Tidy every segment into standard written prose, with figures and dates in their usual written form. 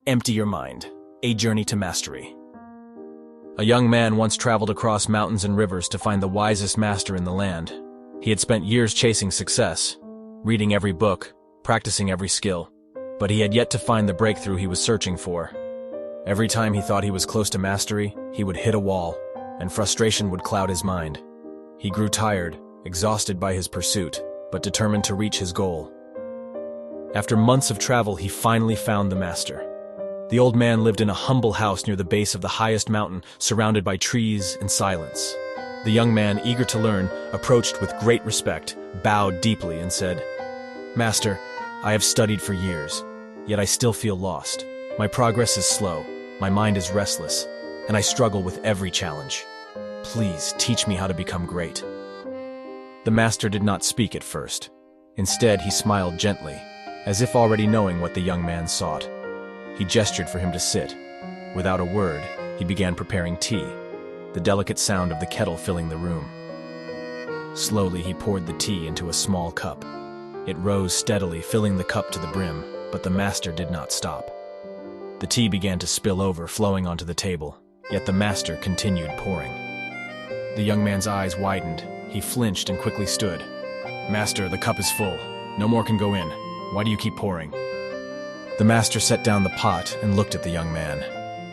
Empty your mind. A journey to mastery. A young man once traveled across mountains and rivers to find the wisest master in the land. He had spent years chasing success, reading every book, practicing every skill, but he had yet to find the breakthrough he was searching for. Every time he thought he was close to mastery, he would hit a wall, and frustration would cloud his mind. He grew tired, exhausted by his pursuit, but determined to reach his goal. After months of travel, he finally found the master. The old man lived in a humble house near the base of the highest mountain, surrounded by trees and silence. The young man, eager to learn, approached with great respect, bowed deeply, and said, "Master, I have studied for years, yet I still feel lost. My progress is slow, my mind is restless, and I struggle with every challenge. Please teach me how to become great." The master did not speak at first. Instead, he smiled gently, as if already knowing what the young man sought. He gestured for him to sit. Without a word, he began preparing tea, the delicate sound of the kettle filling the room. Slowly, he poured the tea into a small cup. It rose steadily, filling the cup to the brim, but the master did not stop. The tea began to spill over, flowing onto the table, yet the master continued pouring. The young man's eyes widened. He flinched and quickly stood. "Master, the cup is full. No more can go in. Why do you keep pouring?" The master set down the pot and looked at the young man.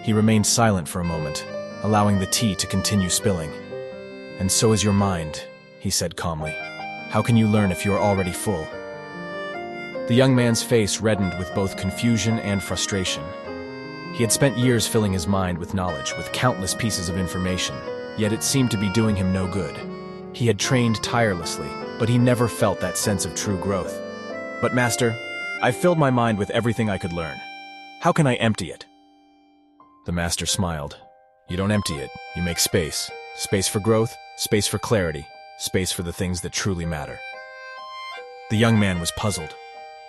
He remained silent for a moment, allowing the tea to continue spilling. "And so is your mind," he said calmly. "How can you learn if you are already full?" The young man's face reddened with both confusion and frustration. He had spent years filling his mind with knowledge, with countless pieces of information, yet it seemed to be doing him no good. He had trained tirelessly, but he never felt that sense of true growth. "But master, I've filled my mind with everything I could learn. How can I empty it?" The master smiled. "You don't empty it, you make space. Space for growth, space for clarity, space for the things that truly matter." The young man was puzzled.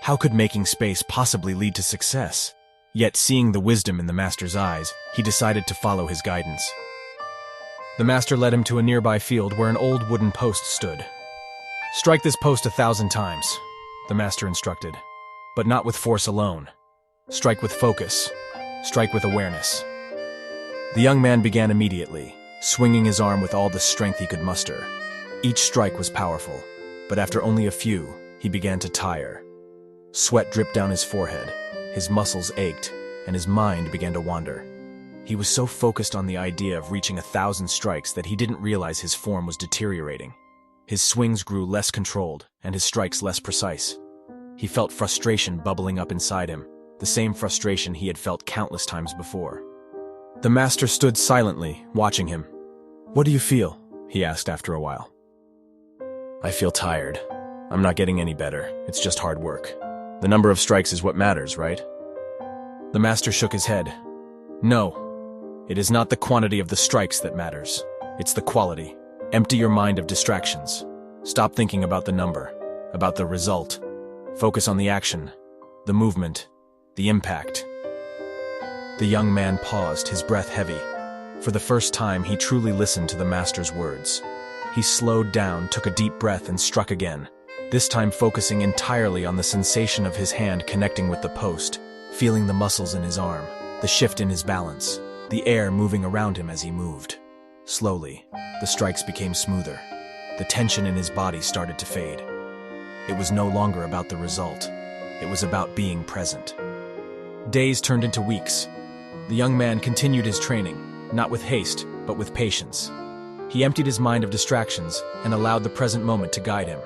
How could making space possibly lead to success? Yet, seeing the wisdom in the master's eyes, he decided to follow his guidance. The master led him to a nearby field where an old wooden post stood. "Strike this post 1,000 times," the master instructed. "But not with force alone. Strike with focus. Strike with awareness." The young man began immediately, swinging his arm with all the strength he could muster. Each strike was powerful, but after only a few, he began to tire. Sweat dripped down his forehead, his muscles ached, and his mind began to wander. He was so focused on the idea of reaching 1,000 strikes that he didn't realize his form was deteriorating. His swings grew less controlled, and his strikes less precise. He felt frustration bubbling up inside him, the same frustration he had felt countless times before. The master stood silently, watching him. "What do you feel?" he asked after a while. "I feel tired. I'm not getting any better. It's just hard work. The number of strikes is what matters, right?" The master shook his head. "No. It is not the quantity of the strikes that matters. It's the quality. Empty your mind of distractions. Stop thinking about the number, about the result. Focus on the action, the movement, the impact." The young man paused, his breath heavy. For the first time, he truly listened to the master's words. He slowed down, took a deep breath, and struck again, this time focusing entirely on the sensation of his hand connecting with the post, feeling the muscles in his arm, the shift in his balance, the air moving around him as he moved. Slowly, the strikes became smoother. The tension in his body started to fade. It was no longer about the result. It was about being present. Days turned into weeks. The young man continued his training, not with haste, but with patience. He emptied his mind of distractions and allowed the present moment to guide him.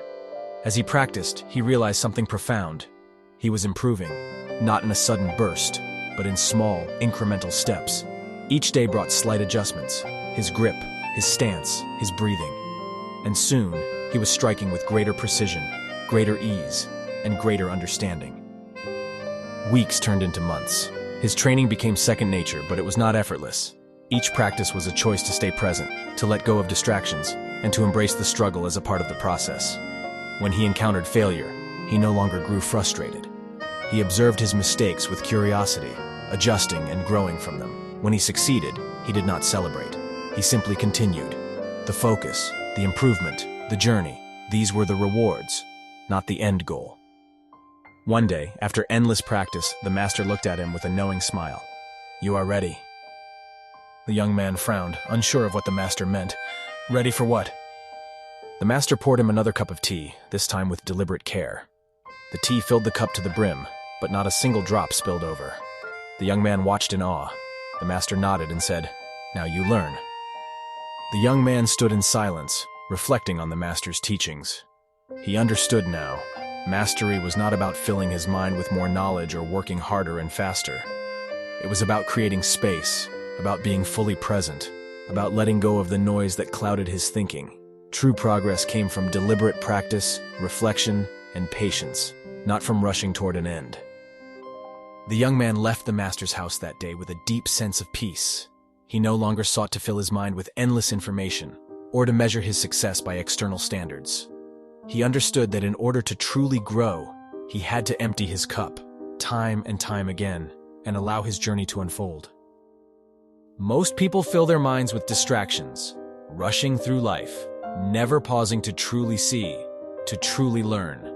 As he practiced, he realized something profound. He was improving, not in a sudden burst, but in small, incremental steps. Each day brought slight adjustments, his grip, his stance, his breathing. And soon, he was striking with greater precision, greater ease, and greater understanding. Weeks turned into months. His training became second nature, but it was not effortless. Each practice was a choice to stay present, to let go of distractions, and to embrace the struggle as a part of the process. When he encountered failure, he no longer grew frustrated. He observed his mistakes with curiosity, adjusting and growing from them. When he succeeded, he did not celebrate. He simply continued. The focus, the improvement, the journey, these were the rewards, not the end goal. One day, after endless practice, the master looked at him with a knowing smile. "You are ready." The young man frowned, unsure of what the master meant. "Ready for what?" The master poured him another cup of tea, this time with deliberate care. The tea filled the cup to the brim, but not a single drop spilled over. The young man watched in awe. The master nodded and said, "Now you learn." The young man stood in silence, reflecting on the master's teachings. He understood now. Mastery was not about filling his mind with more knowledge or working harder and faster. It was about creating space, about being fully present, about letting go of the noise that clouded his thinking. True progress came from deliberate practice, reflection, and patience, not from rushing toward an end. The young man left the master's house that day with a deep sense of peace. He no longer sought to fill his mind with endless information, or to measure his success by external standards. He understood that in order to truly grow, he had to empty his cup, time and time again, and allow his journey to unfold. Most people fill their minds with distractions, rushing through life, never pausing to truly see, to truly learn.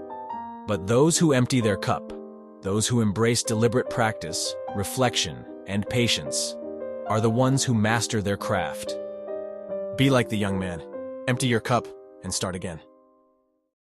But those who empty their cup, those who embrace deliberate practice, reflection, and patience, are the ones who master their craft. Be like the young man. Empty your cup and start again.